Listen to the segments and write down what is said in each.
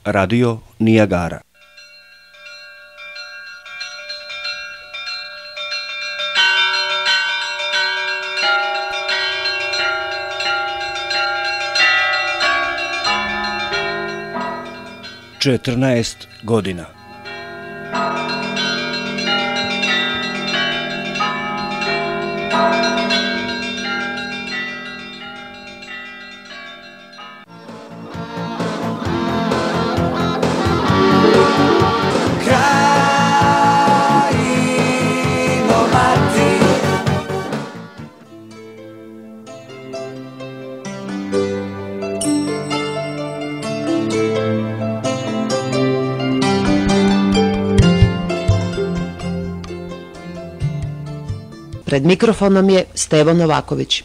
Radio Nijagara. Četrnaest godina. Pred mikrofonom je Stevo Novaković.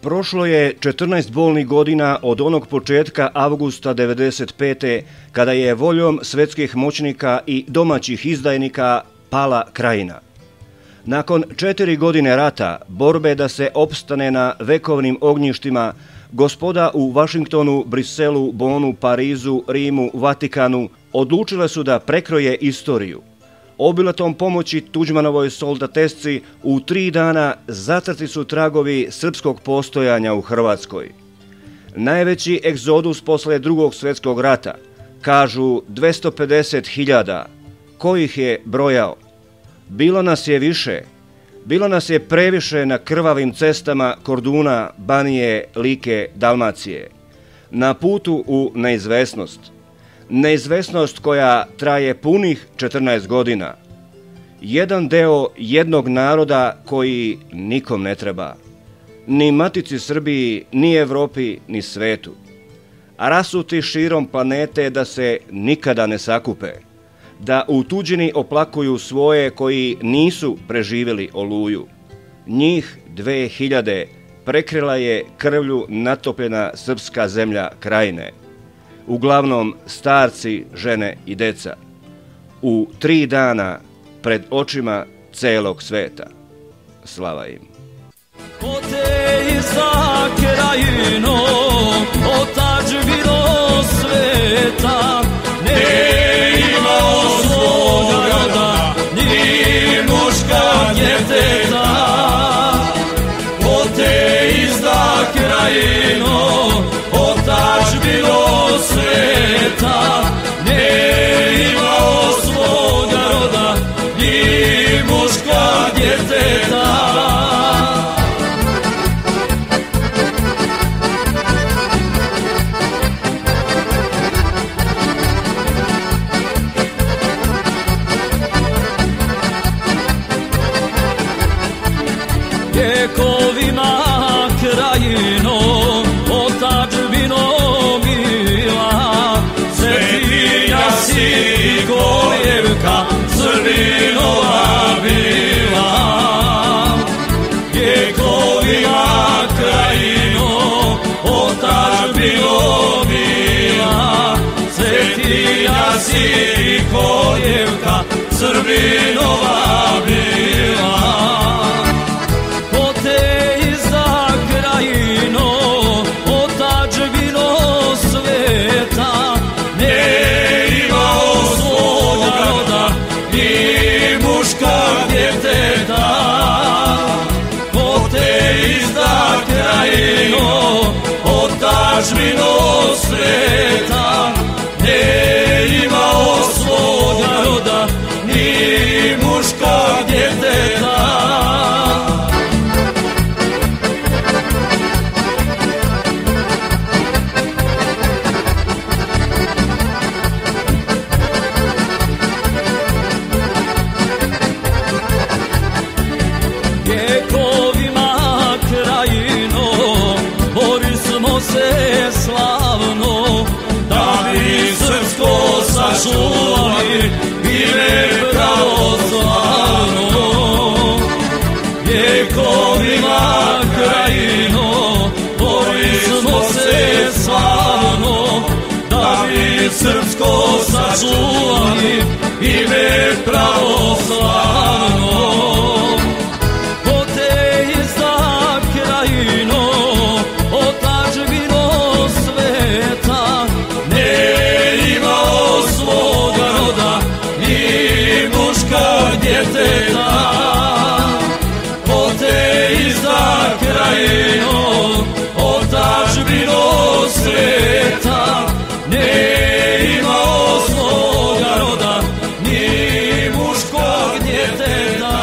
Prošlo je 14 bolnih godina od onog početka avgusta 1995. kada je voljom svetskih moćnika i domaćih izdajnika pala Krajina. Nakon 4 godine rata, borbe da se opstane na vekovnim ognjištima, gospoda u Vašingtonu, Briselu, Bonu, Parizu, Rimu, Vatikanu odlučile su da prekroje istoriju. Obilatom pomoći Tuđmanovoj soldatesci u 3 dana zatrti su tragovi srpskog postojanja u Hrvatskoj. Najveći egzodus posle Drugog svjetskog rata, kažu 250.000, ko ih je brojao? Bilo nas je više. Bilo nas je previše na krvavim cestama Korduna, Banije, Like, Dalmacije. Na putu u neizvesnost. Neizvesnost koja traje punih 14 godina. Jedan deo jednog naroda koji nikom ne treba. Ni matici Srbiji, ni Evropi, ni svetu. A rasuti širom planete da se nikada ne sakupe. Da u tuđini oplakuju svoje koji nisu preživjeli Oluju. Njih 2000 prekrila je krvlju natopljena srpska zemlja Krajine. Uglavnom starci, žene i deca. U 3 dana pred očima celog sveta. Slava im. Poteji za Krajino, otadžbino sveta, ne imao svoga roda, ni muška djeteta. Poteji za Krajino, otadžbino sveta, ne imao svoga roda, ni muška djeteta. Vjekovima Krajino, otadžbino mila, svetinja si koljevka, Srbinova bila. Vjekovima Krajino, otadžbino mila, svetinja si koljevka, Srbinova bila. Otadžbino sveta, ne imao svoga roda, ni muška djeteta. Vjekovima Krajino, borismo se slavno, da bi srpsko sačuvali ime pravoslavno. Vjekovima Krajino, borismo se slavno, da bi srpsko sačuvali ime pravoslavno. djeteta, o te izda krajino, otadžbino sveta, ne imao svoga roda, ni muškog djeteta.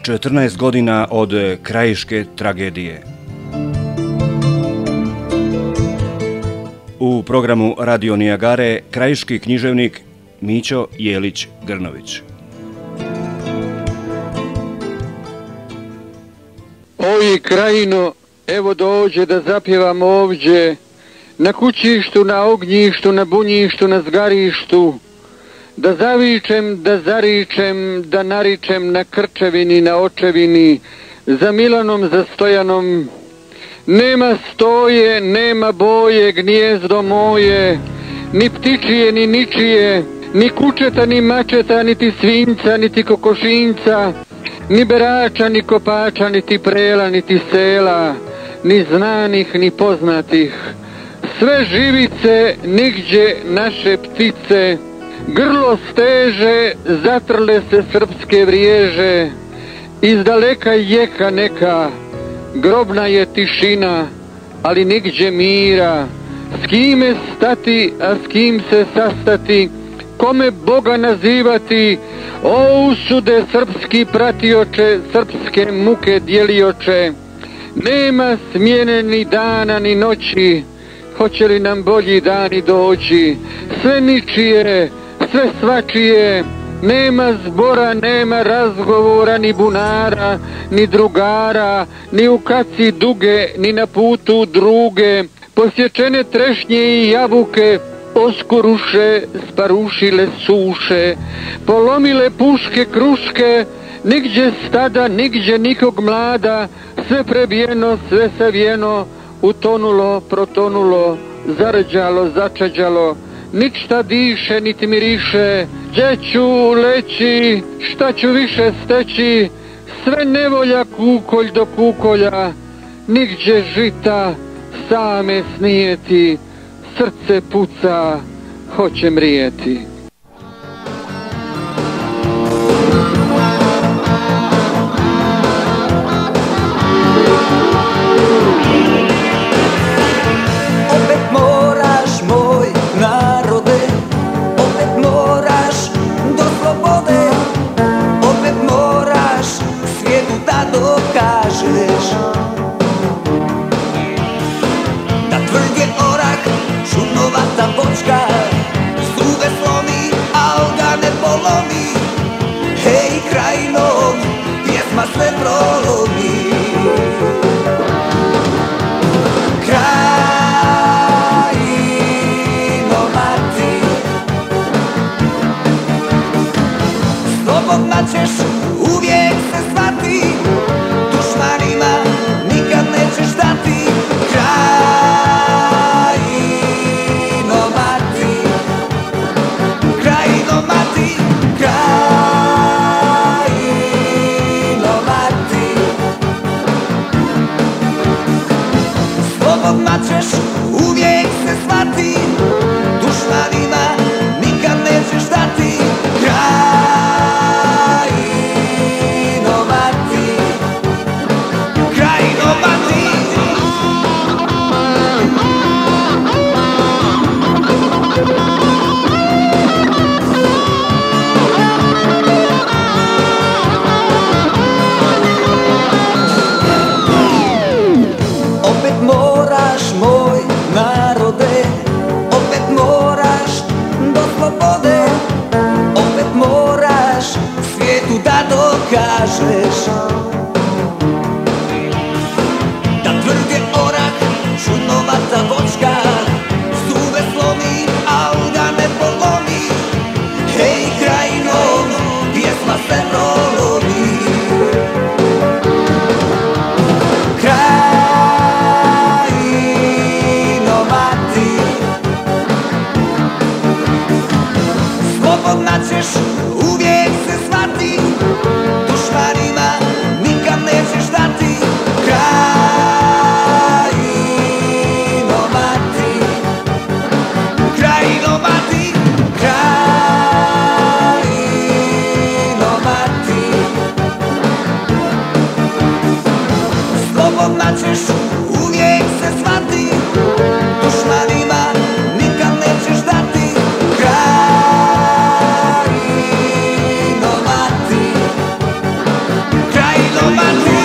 Četrnaest godina od krajiške tragedije. U programu Radio Nijagare krajiški književnik Mićo Jelić-Grnović. Oj krajino, evo dođe da zapjevam ovdje, na kućištu, na ognjištu, na bunjištu, na zgarištu, da zavičem, da zaričem, da naričem na Krčevini, na Očevini, za Milanom, za Stojanom. Nema stoje, nema boje, gnijezdo moje, ni ptičije, ni ničije, ni kučeta, ni mačeta, niti svinca, niti kokošinca, ni berača, ni kopača, niti prela, niti sela, ni znanih, ni poznatih. Sve živice, nigdje naše ptice, grlo steže, zatrle se srpske vriježe, iz daleka jeka neka, grobna je tišina, ali nigdje mira. S kime stati, a s kim se sastati, kome Boga nazivati, o usude srpski pratioče, srpske muke dijelioče. Nema smjene ni dana ni noći, hoće li nam bolji dani doći. Sve ničije, sve svačije, nema zbora, nema razgovora, ni bunara, ni drugara, ni u kaci duge, ni na putu druge. Posječene trešnje i jabuke oskoruše, sparušile suše, polomile puške, kruške, nigdje stada, nigdje nikog mlada, sve prebijeno, sve savijeno, utonulo, protonulo, zarđalo, začađalo, ništa diše, niti miriše, gdje ću leći, šta ću više steći, sve nevolja kukolj do kukolja, nigdje žita, same snijeti, srce puca, hoće mrijeti. Opet moraš, moj narode, opet moraš do slobode, opet moraš svijetu da dokažeš da tvrd je orak, šumovata bočka, zube slomi, al ga ne polomi. Hej krajino, pjesma sve prolomi. Slobodna ćeš uvijek se zvati, dušmanima nikad nećeš dati. Krajino mati, krajino mati, krajino mati. Slobodna ćeš uvijek se zvati, dušmanima nikad nećeš dati. Opet moraš, moj narod, lažeš, uvijek se shvati, dušmanima nikad nećeš dati. Krajino mati, Krajino mati.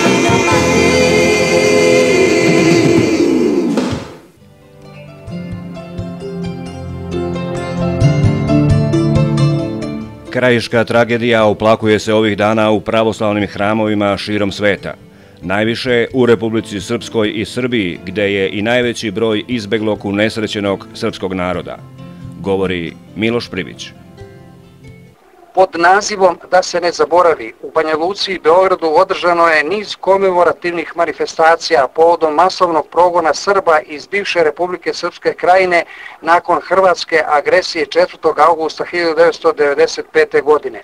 Krajiška tragedija oplakuje se ovih dana u pravoslavnim hramovima širom sveta. Najviše u Republici Srpskoj i Srbiji, gde je i najveći broj izbeglog unesrećenog srpskog naroda, govori Miloš Privić. Pod nazivom Da se ne zaboravi, u Banja Luci i Beogradu održano je niz komemorativnih manifestacija povodom masovnog progona Srba iz bivše Republike Srpske Krajine nakon hrvatske agresije 4. augusta 1995. godine.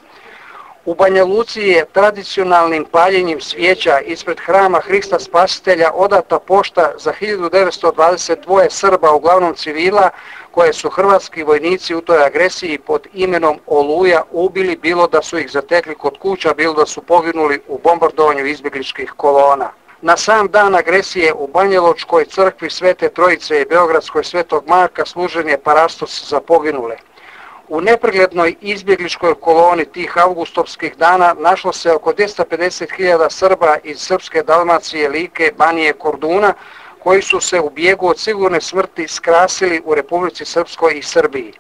U Banja Luci je tradicionalnim paljenjem svijeća ispred hrama Hrista Spasitelja odata pošta za 1922 Srba, uglavnom civila, koje su hrvatski vojnici u toj agresiji pod imenom Oluja ubili, bilo da su ih zatekli kod kuća, bilo da su poginuli u bombardovanju izbjegličkih kolona. Na sam dan agresije u Banjalučkoj crkvi Svete Trojice i Beogradskoj Svetog Marka služen je parastos za poginule. U nepreglednoj izbjegličkoj koloni tih avgustovskih dana našlo se oko 250.000 Srba iz Srpske Dalmacije, Like, Banije, Korduna, koji su se u bijegu od sigurne smrti skrasili u Republici Srpskoj i Srbiji.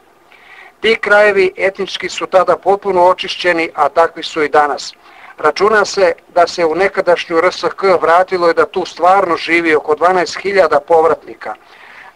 Ti krajevi etnički su tada potpuno očišćeni, a takvi su i danas. Računa se da se u nekadašnju RSK vratilo i da tu stvarno živi oko 12.000 povratnika.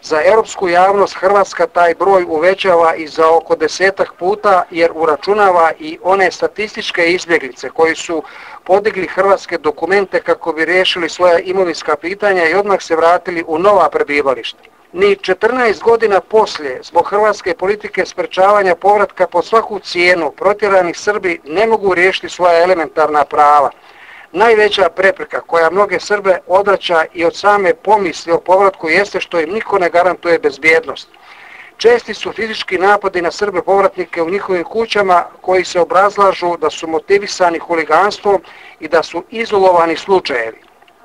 Za europsku javnost Hrvatska taj broj uvećava i za oko 10 puta, jer uračunava i one statističke izbjeglice koji su podigli hrvatske dokumente kako bi riješili svoja imovinska pitanja i odmah se vratili u nova prebivališta. Ni 14 godina poslije, zbog hrvatske politike sprečavanja povratka po svaku cijenu, protjerani Srbi ne mogu riješiti svoja elementarna prava. Najveća prepreka koja mnoge Srbe odvraća i od same pomisli o povratku jeste što im niko ne garantuje bezbjednost. Česti su fizički napadi na Srbe povratnike u njihovim kućama koji se obrazlažu da su motivisani huliganstvom i da su izolovani slučajevi.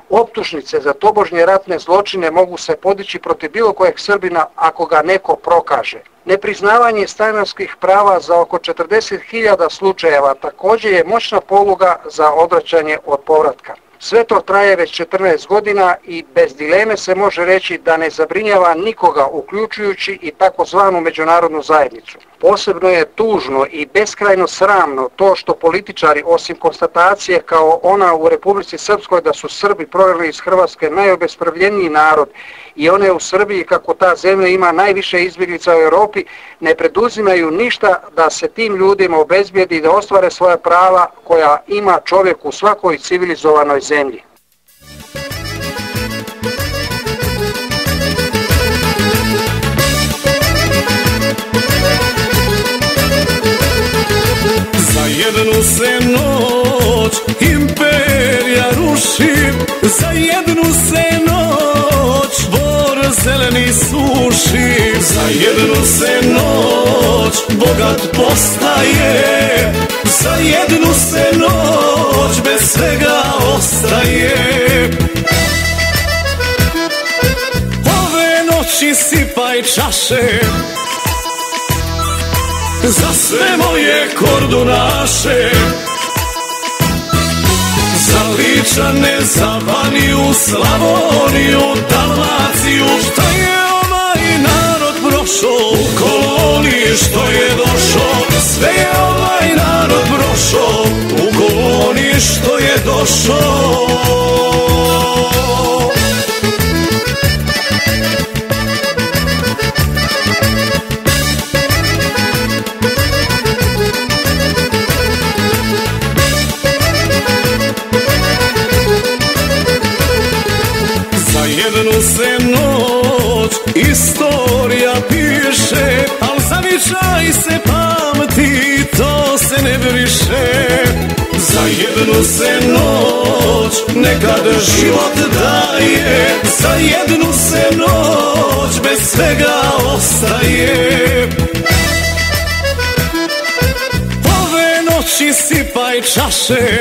Optužnice za tobožnje ratne zločine mogu se podići protiv bilo kojeg Srbina ako ga neko prokaže. Nepriznavanje stanarskih prava za oko 40.000 slučajeva također je moćna poluga za odvraćanje od povratka. Sve to traje već 14 godina i bez dileme se može reći da ne zabrinjava nikoga, uključujući i takozvanu međunarodnu zajednicu. Posebno je tužno i beskrajno sramno to što političari, osim konstatacije kao ona u Republici Srpskoj da su Srbi prognani iz Hrvatske najobespravljeniji narod i one u Srbiji kako ta zemlja ima najviše izbjeglica u Europi, ne preduzimaju ništa da se tim ljudima obezbijedi da ostvare svoja prava koja ima čovjek u svakoj civilizovanoj zemlji. Za jednu se noć imperija ruši, za jednu se noć bor zeleni suši, za jednu se noć bogat postaje, za jednu se noć bez svega ostaje. Ove noći sipaj čaše za sve moje kordunaše, za Ličane, za Baniju, Slavoniju, Dalmaciju. Šta je ovaj narod prošao u koloni, što je došao? Sve je ovaj narod prošao u koloni, što je došao. Jednu se noć istorija piše, al zavičaj se pamti, to se ne briše. Za jednu se noć nekad život daje, za jednu se noć bez svega ostaje. Ove noći sipaj čaše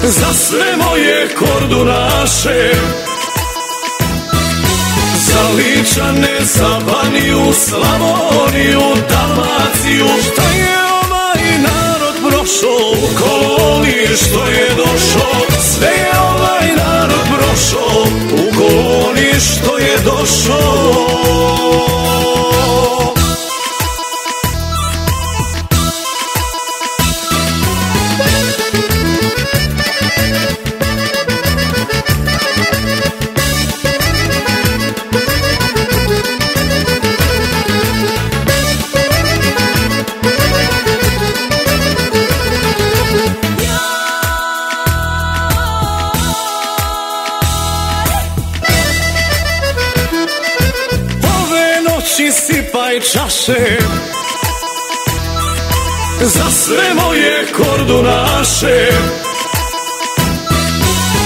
za sve moje kordunaše, za Ličane, za Baniju, Slavoniju, Dalmaciju. Šta je ovaj narod prošao u koloniji što je došao? Sve je ovaj narod prošao u koloniji što je došao. Sipaj čaše za sve moje kordunaše,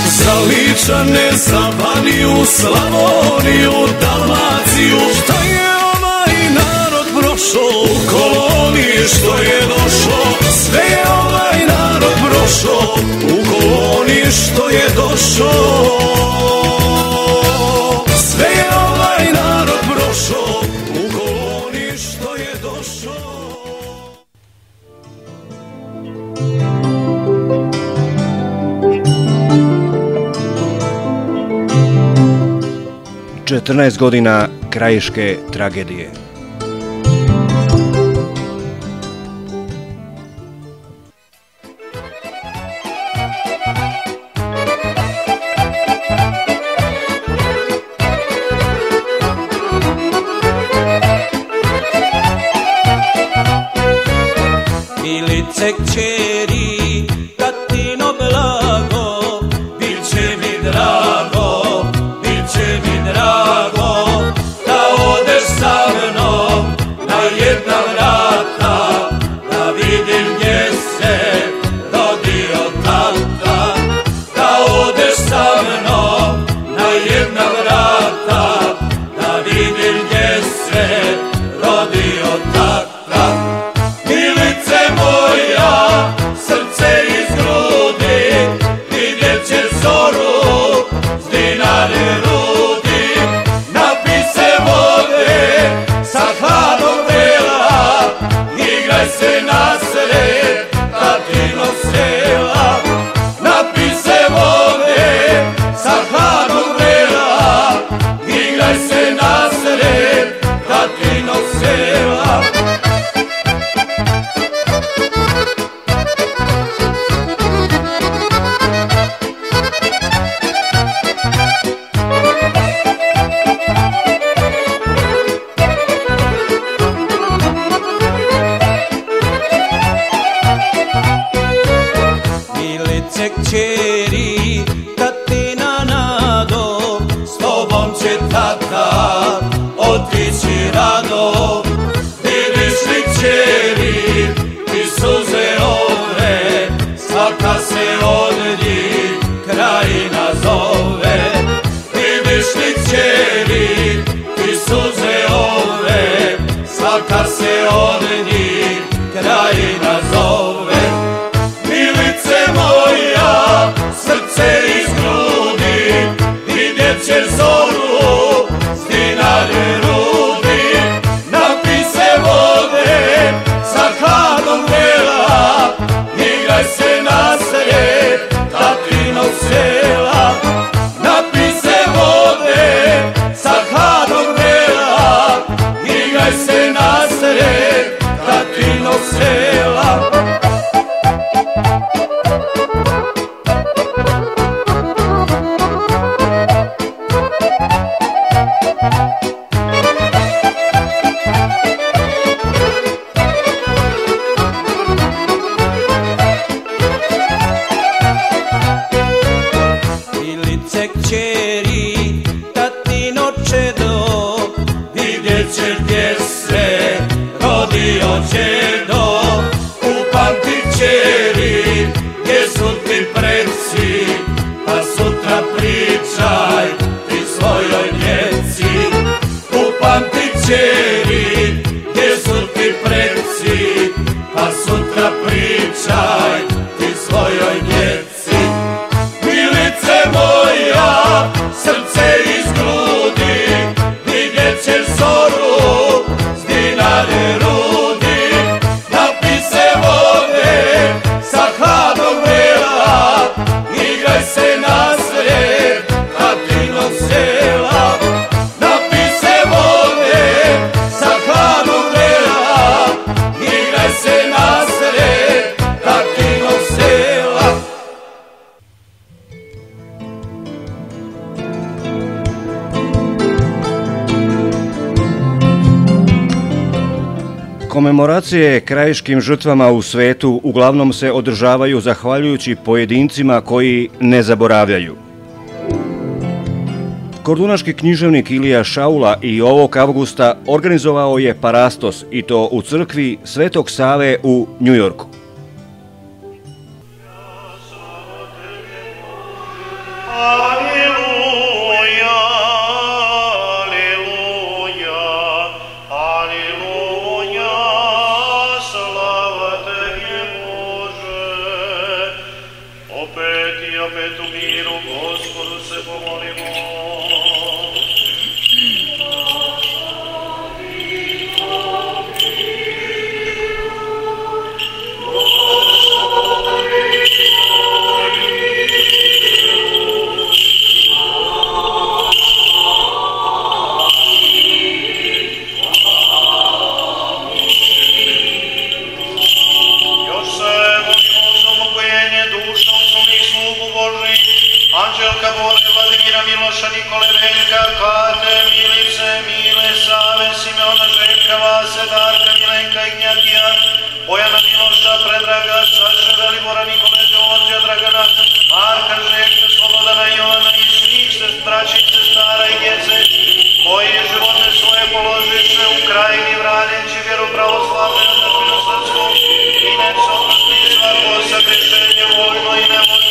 za Ličane, za Baniju, Slavoniju, Dalmaciju. Šta je ovaj narod prošao u koloniji što je došao? Sve je ovaj narod prošao u koloniji što je došao. Sve je ovaj narod prošao u koloniji što je došao. 14 godina krajiške tragedije. Milice kćeri, tatino blago, bil će mi drago, bil će mi drago, da odeš sa mnom na jedna vrata, da vidim gdje se rodio tata. Da odeš sa mnom na jedna vrata, da vidim gdje se rodio tata. Milice moja, srce iz grudi, vidjet će zoru s dinare rudi. Napij se vode sa hladnog vrela, igraj se nasred tatinog sela. Napij se vode sa hladnog vrela, igraj se nasred tatinog sela. Milice kćeri, tatina nado, s tobom će tata otići rado. Vidiš li kćeri i suze ove, svaka se od njih krajina zove. Vidiš li kćeri i suze ove, svaka se od njih krajina zove. Milice moja, srce iz grudi, vidjet će zoru s dinare rudi. Napij se vode sa hladnog vrela, igraj se nasred tatinog sela. Napij se vode sa hladnog vrela, igraj se nasred tatinog sela. Milice kćeri, tatino čedo, vidjet će gdje se rodio čedo. Upamti kćeri, gdje su ti preci, pa sutra pričaj ti svojoj djeci. Upamti kćeri, gdje su ti preci, pa sutra pričaj ti svojoj djeci. Komemoracije krajiškim žrtvama u svetu uglavnom se održavaju zahvaljujući pojedincima koji ne zaboravljaju. Kordunaški književnik Ilija Šaula i ovog avgusta organizovao je parastos i to u crkvi Svetog Save u Njujorku. Anđelka Bore, Vladimira Miloša, Nikole Veljka, Kate, Milice, Mile, Save, Simeona, Željka, Vase, Darka, Milenka, Ignjatija, Bojana Miloša, Predraga, Saše, Velibora, Nikole, Đorđa, Dragana, Marka, Željka, Slobodana, Jovana i svih braćice, stara i djece, koji živote svoje položiše u krajini braneći vjeru pravoslavne otadžbinu srpsku i ne soprosti svako sagrešenje vojno i nemoćno.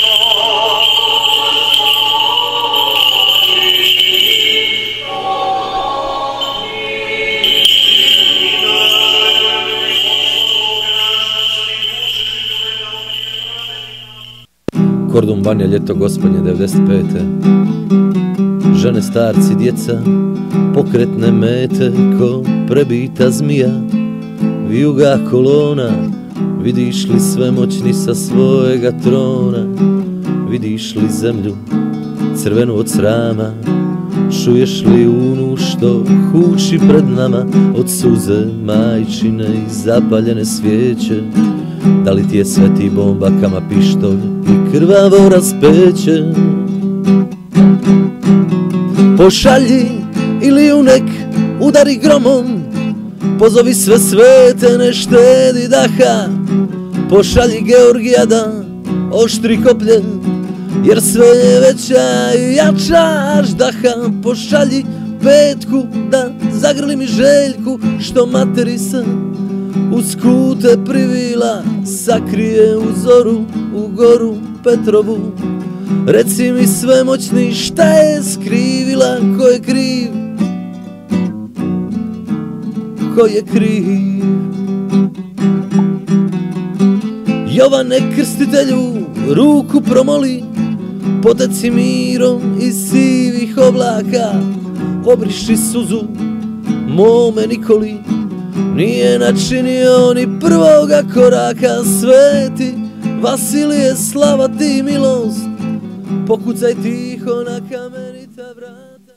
Kordun Banja, ljeto gospodnje 95. Žene, starci, djeca, pokretne mete ko prebita zmija. Vijuga kolona, vidiš li svemoćni sa svojega trona? Vidiš li zemlju crvenu od srama? Čuješ li unu što huči pred nama od suze majčine i zapaljene svijeće? Da li ti je sveti bombakama pištolj i krvavo raspeće? Pošalji ili ju nek udari gromom, pozovi sve svete, ne štedi daha. Pošalji Georgijada, oštri koplje, jer sve je veća i jača ždaha. Pošalji Petku da zagrli mi Željku, što materi se uz kute privila sakrije u zoru, u goru Petrovu. Reci mi svemoćni šta je skrivila, ko je kriv, ko je kriv. Jovane krstitelju, ruku promoli, poteci mirom iz sivih oblaka. Obriši suzu mome Nikoli, nije načinio ni prvoga koraka. Sveti Vasilije, slava ti milost, pokucaj tiho na kamenita vrata.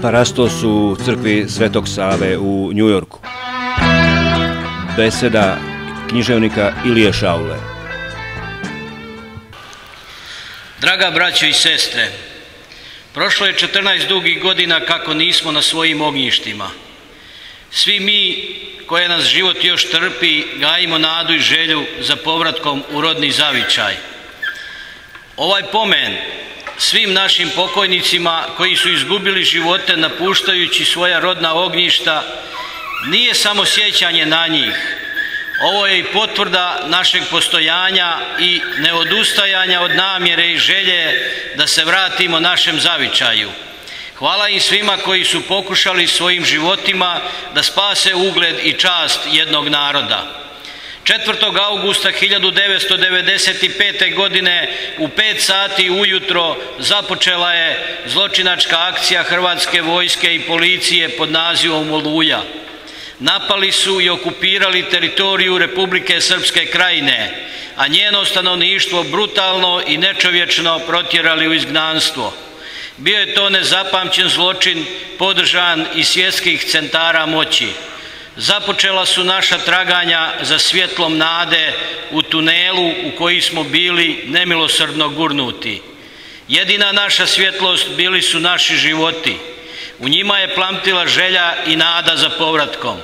Parastos u crkvi Svetog Save u Njujorku. Beseda književnika Ilije Šaule. Draga braćo i sestre, prošlo je 14 dugih godina kako nismo na svojim ognjištima. Svi mi, koje nas život još trpi, gajimo nadu i želju za povratkom u rodni zavičaj. Ovaj pomen svim našim pokojnicima koji su izgubili živote napuštajući svoja rodna ognjišta nije samo sjećanje na njih. Ovo je i potvrda našeg postojanja i neodustajanja od namjere i želje da se vratimo našem zavičaju. Hvala im svima koji su pokušali svojim životima da spase ugled i čast jednog naroda. 4. augusta 1995. godine u 5 sati ujutro započela je zločinačka akcija Hrvatske vojske i policije pod nazivom Oluja. Napali su i okupirali teritoriju Republike Srpske Krajine, a njeno stanovništvo brutalno i nečovječno protjerali u izgnanstvo. Bio je to nezapamćen zločin podržan iz svjetskih centara moći. Započela su naša traganja za svjetlom nade u tunelu u koji smo bili nemilosrdno gurnuti. Jedina naša svjetlost bili su naši životi. U njima je plamtila želja i nada za povratkom.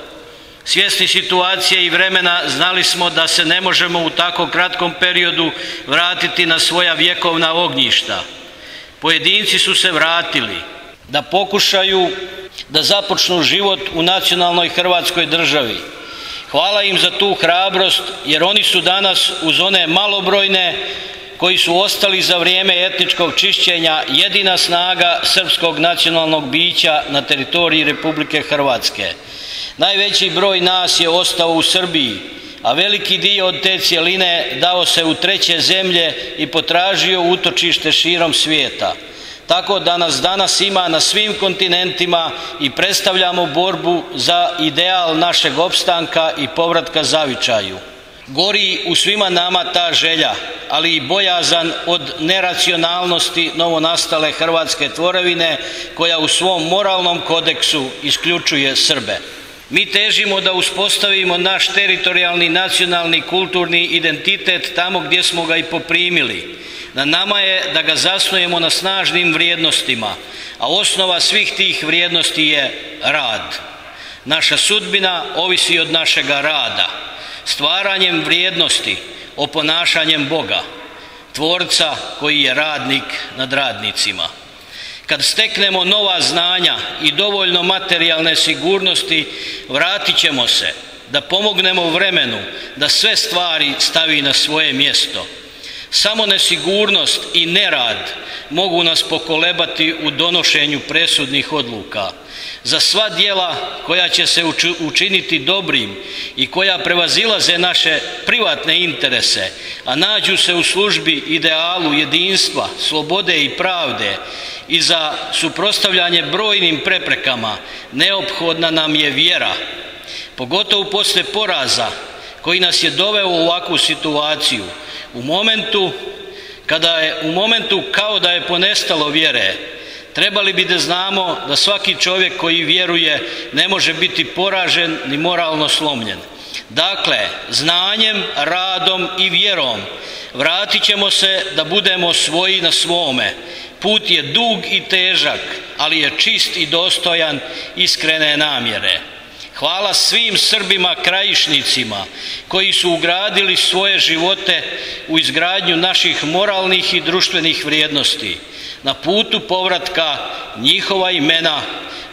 Svjesni situacije i vremena znali smo da se ne možemo u tako kratkom periodu vratiti na svoja vjekovna ognjišta. Pojedinci su se vratili da pokušaju da započnu život u nacionalnoj Hrvatskoj državi. Hvala im za tu hrabrost, jer oni su danas uz one malobrojne koji su ostali za vrijeme etničkog čišćenja jedina snaga srpskog nacionalnog bića na teritoriji Republike Hrvatske. Najveći broj nas je ostao u Srbiji, a veliki dio od te cjeline dao se u treće zemlje i potražio utočište širom svijeta. Tako da nas danas ima na svim kontinentima i predstavljamo borbu za ideal našeg opstanka i povratka zavičaju. Gori u svima nama ta želja, ali i bojazan od neracionalnosti novonastale hrvatske tvorevine koja u svom moralnom kodeksu isključuje Srbe. Mi težimo da uspostavimo naš teritorijalni, nacionalni, kulturni identitet tamo gdje smo ga i poprimili. Na nama je da ga zasnujemo na snažnim vrijednostima, a osnova svih tih vrijednosti je rad. Naša sudbina ovisi od našega rada, stvaranjem vrijednosti, oponašanjem Boga, Tvorca koji je radnik nad radnicima. Kad steknemo nova znanja i dovoljno materijalne sigurnosti, vratit ćemo se da pomognemo vremenu da sve stvari stavi na svoje mjesto. Samo nesigurnost i nerad mogu nas pokolebati u donošenju presudnih odluka. Za sva djela koja će se učiniti dobrim i koja prevazilaze naše privatne interese, a nađu se u službi idealu jedinstva, slobode i pravde i za suprotstavljanje brojnim preprekama, neophodna nam je vjera. Pogotovo poslije poraza koji nas je doveo u ovakvu situaciju, u momentu kao da je ponestalo vjere, trebali bi da znamo da svaki čovjek koji vjeruje ne može biti poražen ni moralno slomljen. Dakle, znanjem, radom i vjerom vratit ćemo se da budemo svoji na svome. Put je dug i težak, ali je čist i dostojan iskrene namjere. Hvala svim Srbima krajišnicima koji su ugradili svoje živote u izgradnju naših moralnih i društvenih vrijednosti. Na putu povratka njihova imena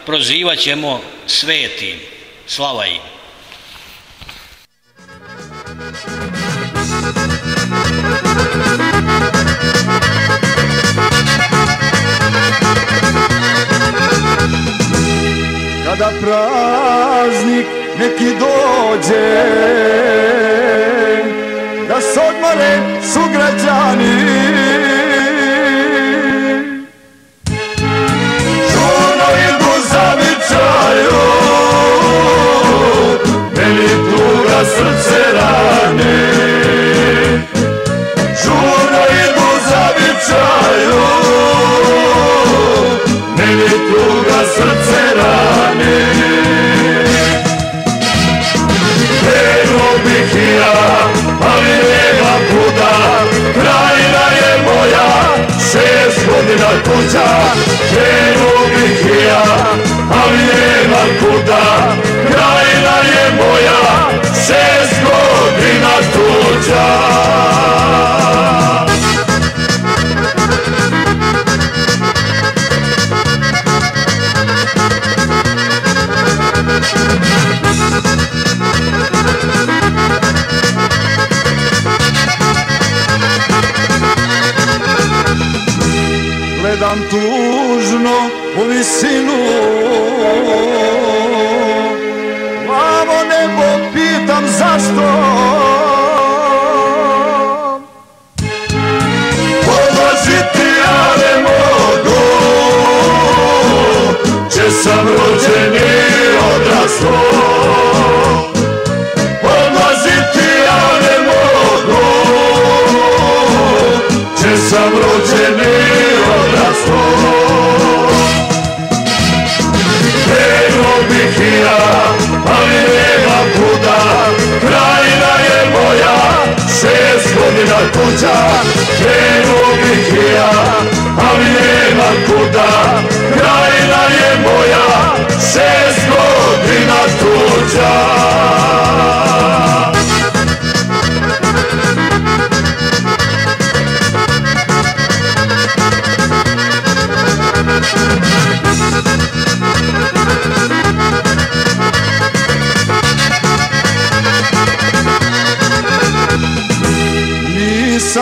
prozivat ćemo svetim. Slava im! Kada praznik neki dođe, da se odmore sugrađani, žurno idu zavičaju, meni tuga srce rane. Žurno idu zavičaju, meni tuga srce rane. Krenuo bih i ja, ali nema kuda, krajina je moja, 6 godina tuđa. Krenuo bih i ja, ali nema kuda, krajina je moja, 6 godina tuđa. Gledam tužno u visinu, plavo nebo pitam zašto. Odlaziti ja ne mogu, če sam rođen i odrasto. Odlaziti ja ne mogu, če sam rođen i odrasto. Krenuo bih i ja, ali nema kuda, krajina je moja, 6 godina tuđa. Krenuo bih i ja, ali nema kuda, krajina je moja,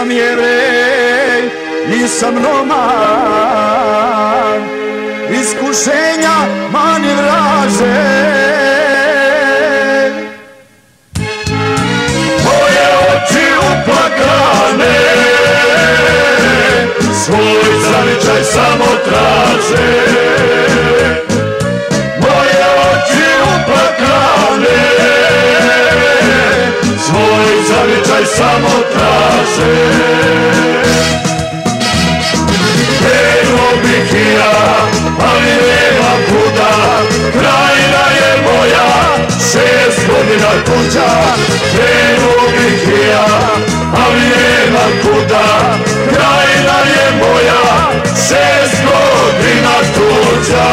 Nisam Jevrej, nisam Roman, iskušenja mani vraže. Moje oči uplakane, svoj zavičaj samo traže. Moje oči uplakane, svoj zavičaj samo traže. Krenuo bih i ja, ali nema kuda, krajina je moja, 6 godina tuđa. Krenuo bih i ja, ali nema kuda, krajina je moja, 6 godina tuđa.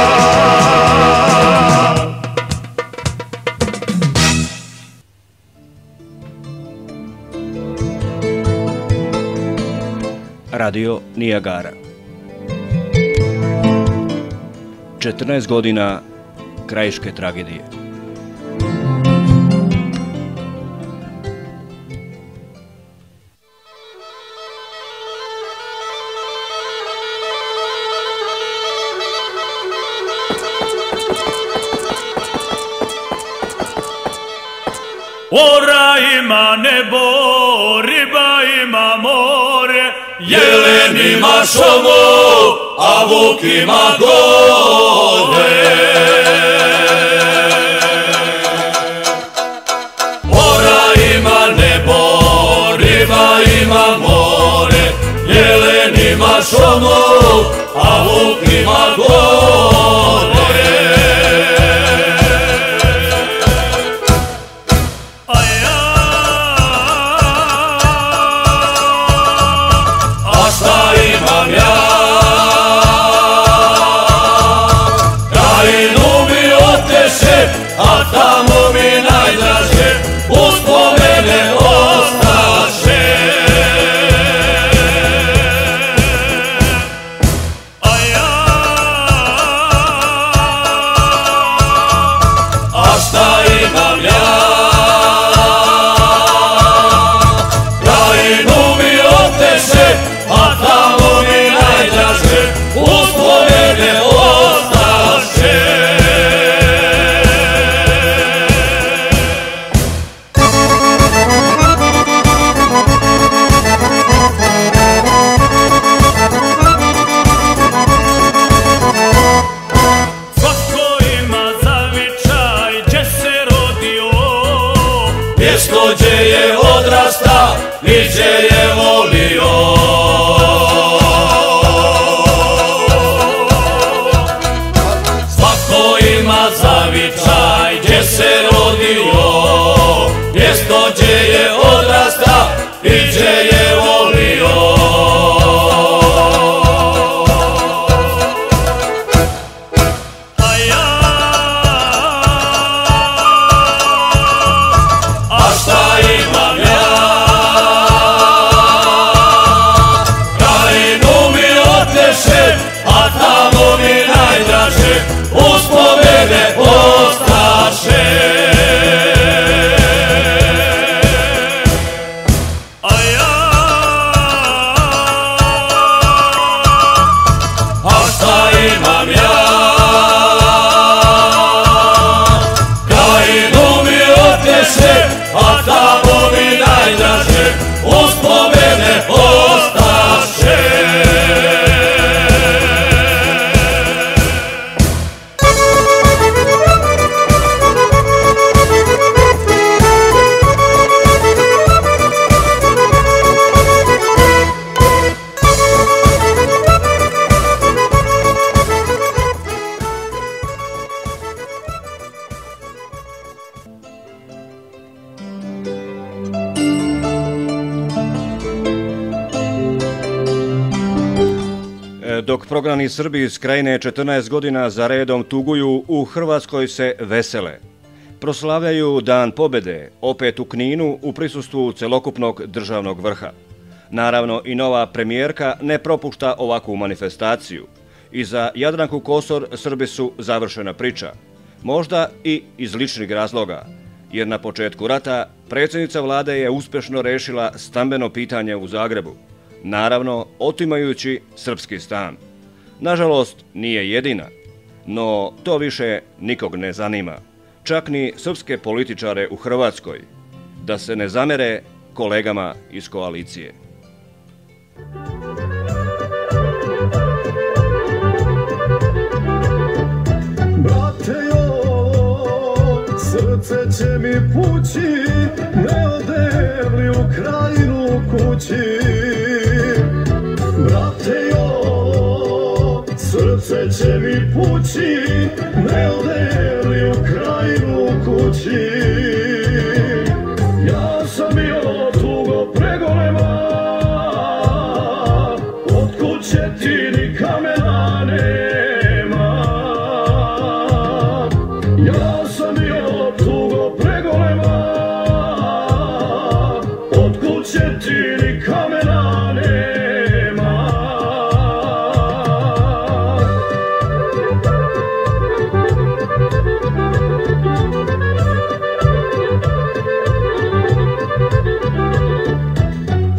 Radio Nijagara. 14 godina krajiške tragedije. Ora ima nebo, riba ima more, jelen ima šomo, a vuk ima gore. Ora ima nebo, riba ima more, jelen ima šomo, a vuk ima gore. A tamo mi najdraže uspomene ostaše. A šta imam ja? Krajinu mi oteše, a tamo mi najdraže uspomene ostaše. Mjesto gdje je odrasta i gdje je volio. Svako ima zavičaj gdje se rodio, mjesto gdje je odrasta i gdje je volio. A tamo mi najdraže uspomene ostaše. A šta imam ja? Krajinu mi oteše, a tamo mi najdraže uspomene ostaše. Dok prognani Srbi iz Krajine 14 godina za redom tuguju, u Hrvatskoj se vesele. Proslavljaju Dan pobjede, opet u Kninu, u prisustvu celokupnog državnog vrha. Naravno, i nova premijerka ne propušta ovakvu manifestaciju. I za Jadranku Kosor Srbi su završena priča. Možda i iz ličnih razloga, jer na početku rata predsjednica vlade je uspješno rešila stambeno pitanje u Zagrebu. naravno otimajući srpski stan. Nažalost, nije jedina, no to više nikog ne zanima, čak ni srpske političare u Hrvatskoj, da se ne zamere kolegama iz koalicije. Brate jo, srce će mi pući, ne odem li u Krajinu kući. Brate jo, srce će mi pući, ne odem li u Krajinu kući. Ja sam bio tugo pregolema, od kuće ti ni kamena nema. Ja sam bio tugo pregolema, od kuće ti ni kamena nema.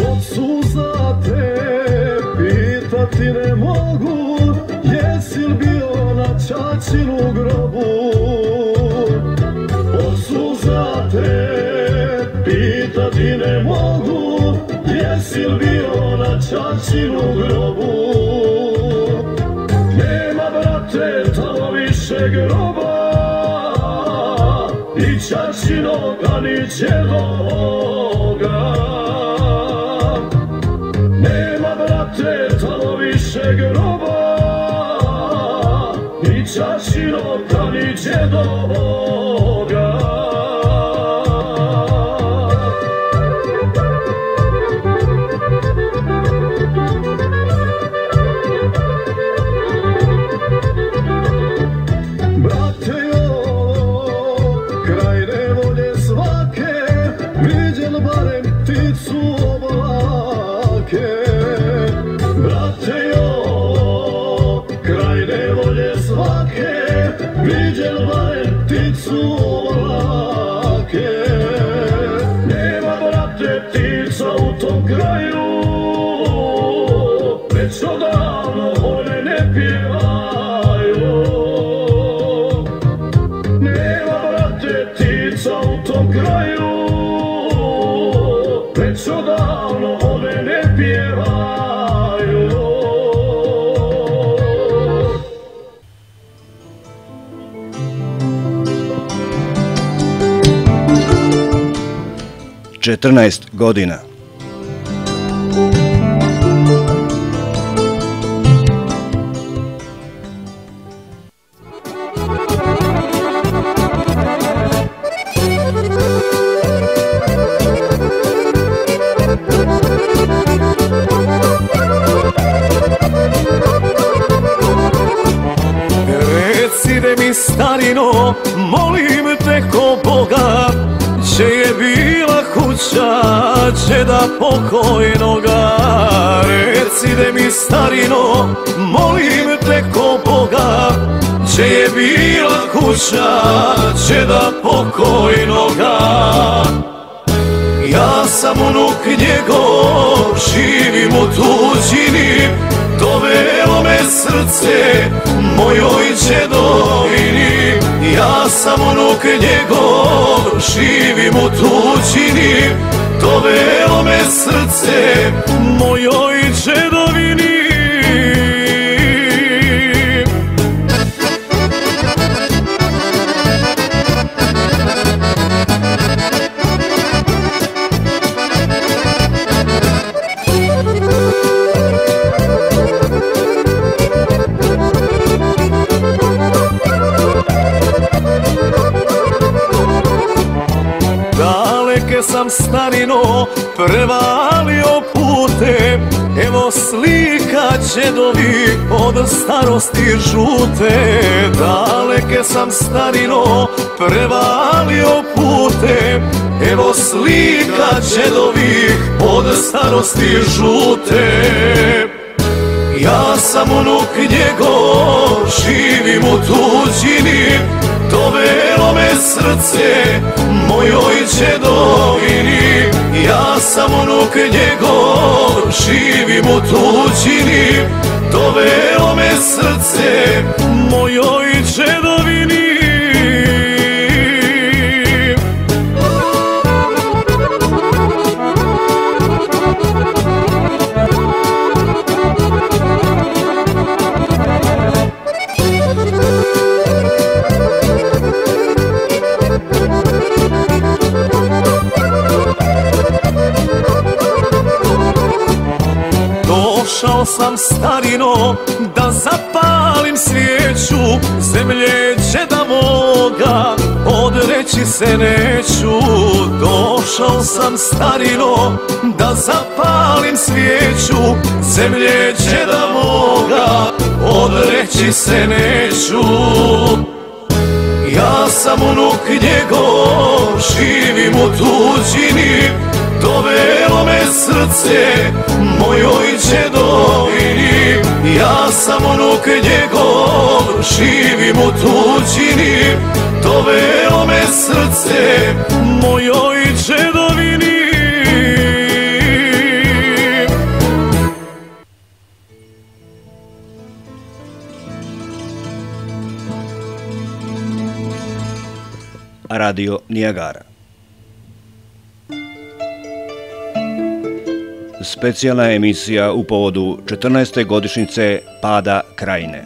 Od suza te pitati ne mogu, jesi li bio na ćaćinu grobu? Od suza te pitati ne mogu, jesi li bio na ćaćinu grobu? Nema, brate, tamo više groba, ni ćaćinoga, ni djedovoga. Nema, brate, tamo više groba, ni ćaćinoga, ni djedovoga. Brate jo, kraj nevolje svake, viđen barem pticu oblake. Brate jo, kraj nevolje svake, viđen barem pticu oblake. Nema, brate, ptica u tom kraju, već odavno one ne pjevaju. Nema, brate, ptica u tom kraju, već odavno one ne pjevaju. 14 godina. Recide mi, starino, molim te ko Boga, gdje je bila kuća džeda pokojnoga. Recide mi, starino, molim te ko Boga, gdje je bila kuća džeda pokojnoga. Ja sam unuk njegov, živim u tuđini, dovelo me srce mojoj džedovini. Ja sam unuk njegov, živim u tuđini, dovelo me srce mojoj džedovini. Daleke sam, starino, prevalio pute, evo slika džedovi od starosti žute. Daleke sam, starino, prevalio pute, evo slika džedovi od starosti žute. Ja sam unuk njegov, živim u tuđini, dovelo me srce mojoj džedovini. Ja sam unuk njegov, živim u tuđini, dovelo me srce mojoj čedovini. Došao sam starino da zapalim svijeću, zemlje džeda moga odreći se neću. Došao sam starino da zapalim svijeću, zemlje džeda moga odreći se neću. Ja sam unuk njegov, živim u tuđini, dovelo me srce mojoj džedovini. Ja sam unuk njegov, živim u tuđini, dovelo me srce mojoj džedovini. Radio Nijagara. Specijalna emisija u povodu 14. godišnjice pada Krajine.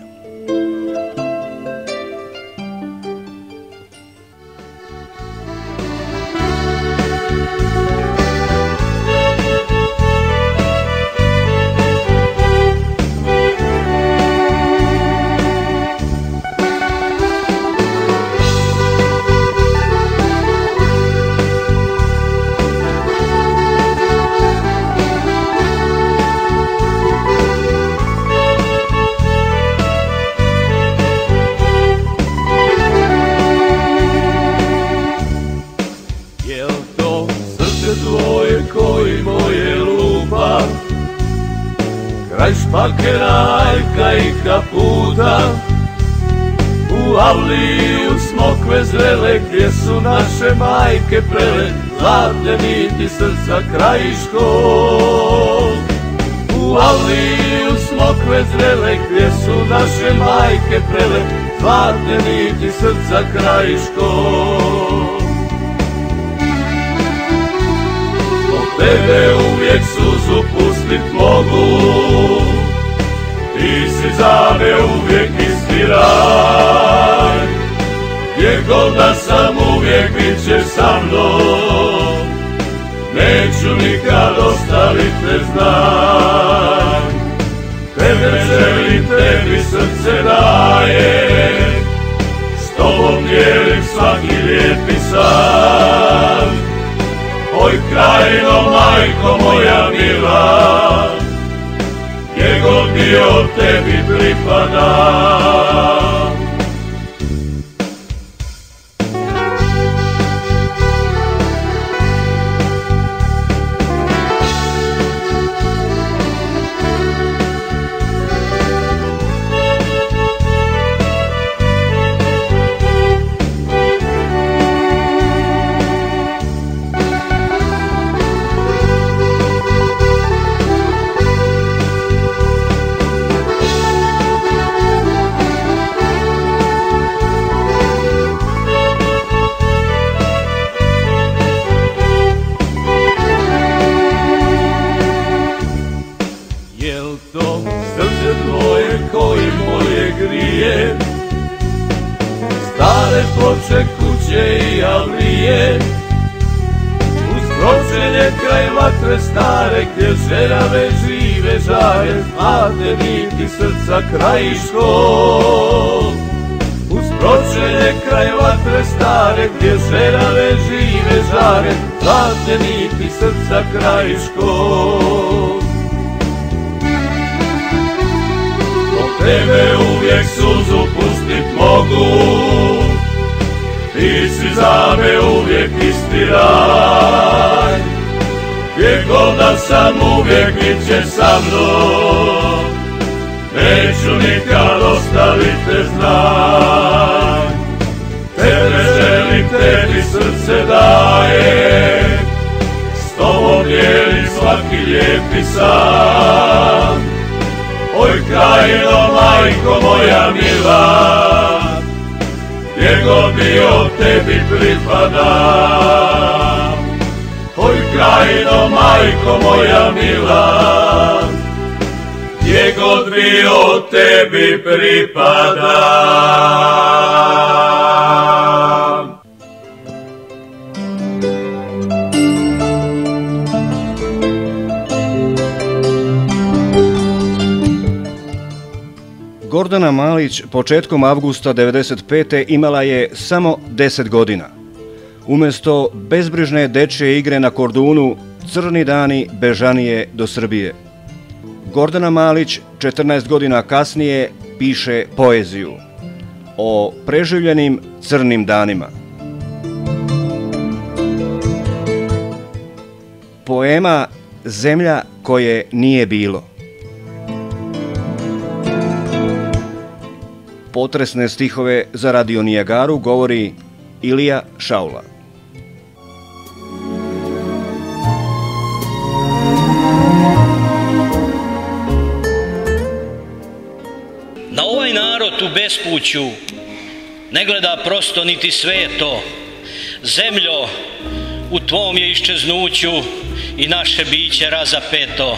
Kraj špakera, aljka i kaputa, u avliju smokve zrele, gdje su naše majke prele, zlatne niti srca krajiškog. U avliju smokve zrele, gdje su naše majke prele, zlatne niti srca krajiškog. Tebe uvijek suzu pustit mogu, ti si za me uvijek isti raj. Gdje god da sam uvijek bit ćeš sa mnom, neću nikad ostavit te znaj. Tebe želim, tebi srce dajem, s tobom dijelim svaki lijepi san. Oj Krajino, majko moja mila, gdje god bio tebi pripada. Stare ploče, kuće i avlije, uz pročelje kraj vatre stare, gdje žerave žive žare, zlatne niti srca krajiškog. Uz pročelje kraj vatre stare, gdje žerave žive žare, zlatne niti srca krajiškog. Tebe uvijek suzu pustit mogu, ti si za me uvijek isti raj. Gdje god da sam uvijek bit ćeš sa mnom, neću nikad ostavit te znaj. Tebe želim, tebi srce dajem, s tobom dijelim svaki lijepi san. majko moja mila, gdje god bio tebi pripadam. Oj Krajino, majko moja mila, gdje god bio tebi pripadam. Gordana Malić početkom avgusta 1995. imala je samo 10 godina. Umjesto bezbrižne dečje igre na Kordunu, crni dani bežanije do Srbije. Gordana Malić 14 godina kasnije piše poeziju o preživljenim crnim danima. Poema Zemlja koje nije bilo. Potresne stihove za Radio Nijagaru govori Ilija Šaula. Na ovaj narod u bespuću ne gleda prosto niti sveto. Zemljo, u tvom je iščeznuću i naše biće razapeto.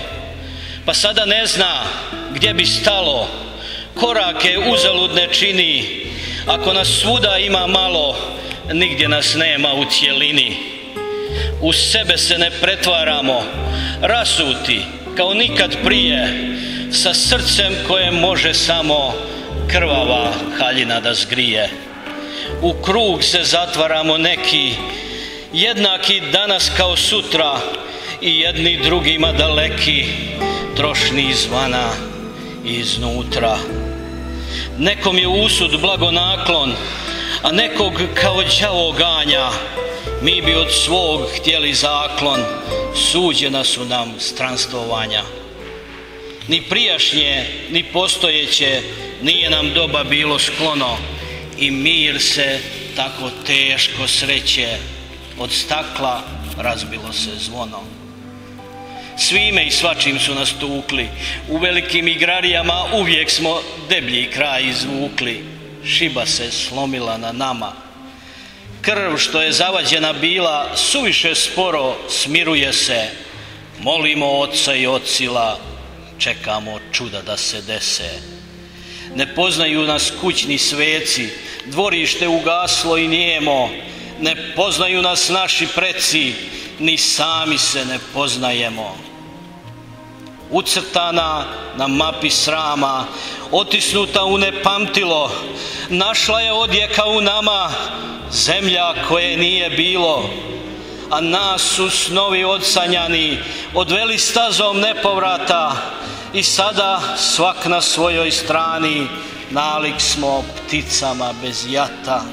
Pa sada ne zna gdje bi stalo, korake uzaludne čini. Ako nas svuda ima malo, nigdje nas nema u cjelini. U sebe se ne pretvaramo, rasuti kao nikad prije, sa srcem koje može samo krvava haljina da zgrije. U krug se zatvaramo neki, jednaki danas kao sutra i jedni drugima daleki, trošni izvana i iznutra. Nekom je usud blagonaklon, a nekog kao đavo ganja. Mi bi od svog htjeli zaklon, suđena su nam stranstvovanja. Ni prijašnje, ni postojeće nije nam doba bilo sklono i mir se tako teško sreće, od stakla razbilo se zvono. Svime i svačim su nas tukli, u velikim igrarijama uvijek smo deblji kraj izvukli, šiba se slomila na nama. Krv što je zavađena bila suviše sporo smiruje se, molimo Oca i Ocila, čekamo čuda da se dese. Ne poznaju nas kućni sveci, dvorište ugaslo i nijemo, ne poznaju nas naši preci, ni sami se ne poznajemo. Ucrtana na mapi srama, otisnuta u nepamtilo, našla je odjeka u nama, zemlja koje nije bilo. A nas su snovi odsanjani, odveli stazom nepovrata i sada svak na svojoj strani, nalik smo pticama bez jata.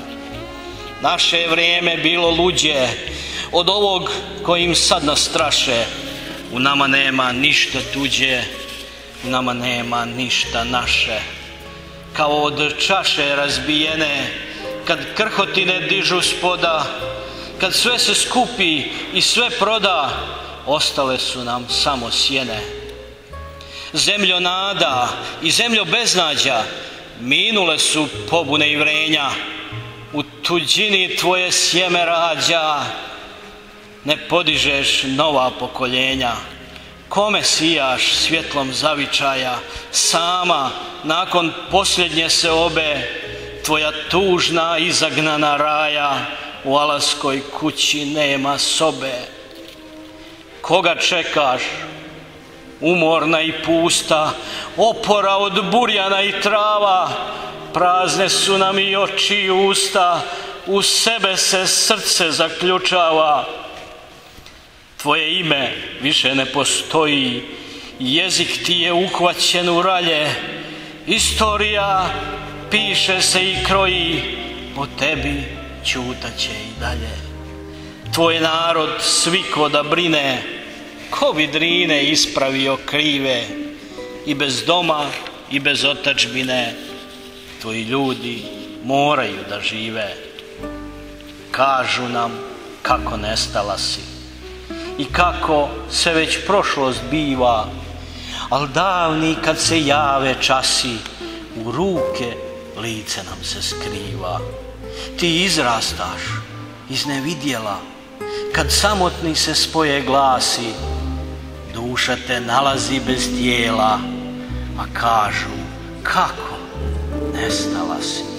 Naše je vrijeme bilo luđe od ovog kojim sad nas straše. U nama nema ništa tuđe, u nama nema ništa naše. Kao od čaše razbijene, kad krhotine dižu spoda, kad sve se skupi i sve proda, ostale su nam samo sjene. Zemljo nada i zemljo beznađa, minule su pobune i vrenja, u tuđini tvoje sjeme rađa, ne podižeš nova pokoljenja. Kome sijaš svjetlom zavičaja, sama nakon posljednje seobe, tvoja tužna izagnana raja, u alaskoj kući nema sobe. Koga čekaš, umorna i pusta, opora od burjana i trava, prazne su nam i oči i usta, u sebe se srce zaključava. Tvoje ime više ne postoji, jezik ti je uhvaćen u ralje, istorija piše se i kroji, po tebi ćutaće i dalje. Tvoj narod sviko da brine, ko bi Drine ispravio krive, i bez doma i bez otadžbine tvoji ljudi moraju da žive. Kažu nam kako nestala si i kako se već prošlost biva, al davni kad se jave časi, u ruke lice nam se skriva. Ti izrastaš iz nevidjela, kad samotni se spoje glasi, duša te nalazi bez tijela, a kažu kako nestala si.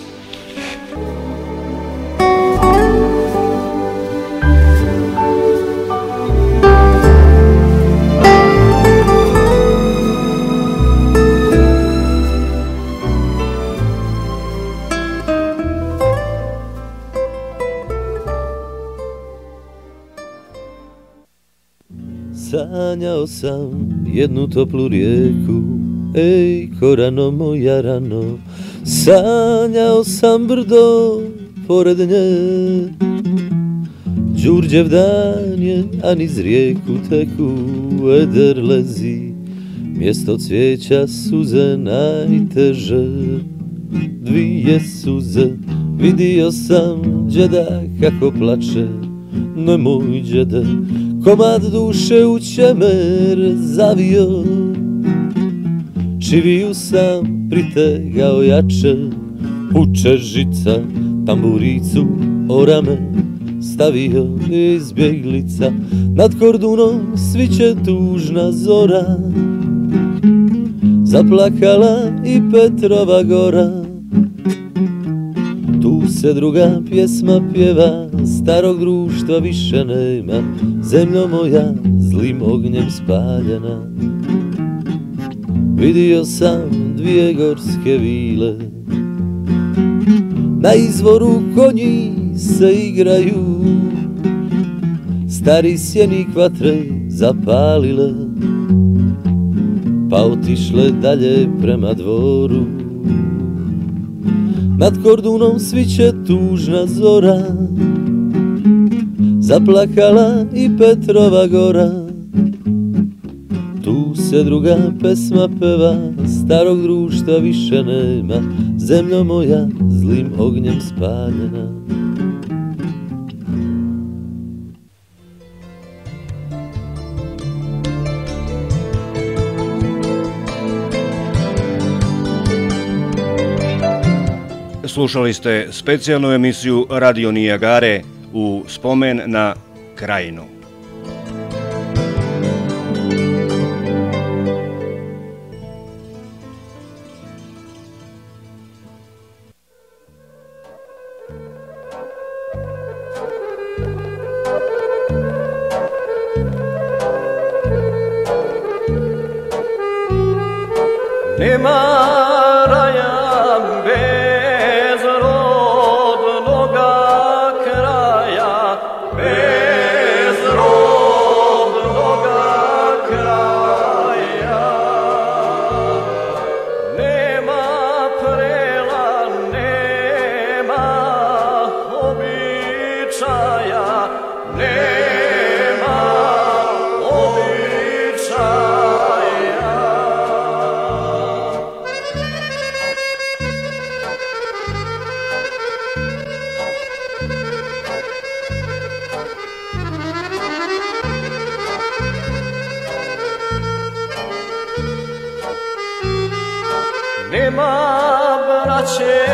Sanjao sam jednu toplu rijeku, ej korano moja rano. Sanjao sam brdo pored nje, Đurđev dan je, a niz rijeku teku eder lezi. Mjesto cvijeća suze najteže, dvije suze. Vidio sam džeda kako plače, nemoj džede, komad duše u čemer zavio. Čiviju sam pritegao jače, puče žica, tamburicu o rame stavio izbjeglica. Nad Kordunom sviće tužna zora, zaplakala i Petrova gora. Tu se druga pjesma pjeva, starog društva više nema, zemljo moja zlim ognjem spaljena. Vidio sam dvije gorske vile, na izvoru konji se igraju, stari sjenik vatre zapalile, pa otišle dalje prema dvoru. Nad Kordunom sviće tužna zora, zaplakala i Petrova gora. Tu se druga pesma peva, starog društva više nema, zemljo moja zlim ognjem spaljena. Slušali ste specijalnu emisiju Radio Nijagare u spomen na Krajinu. Nema raja bez rodnoga kraja, bez rodnoga kraja. Nema prela, nema običaja, nema običaja. Nema braće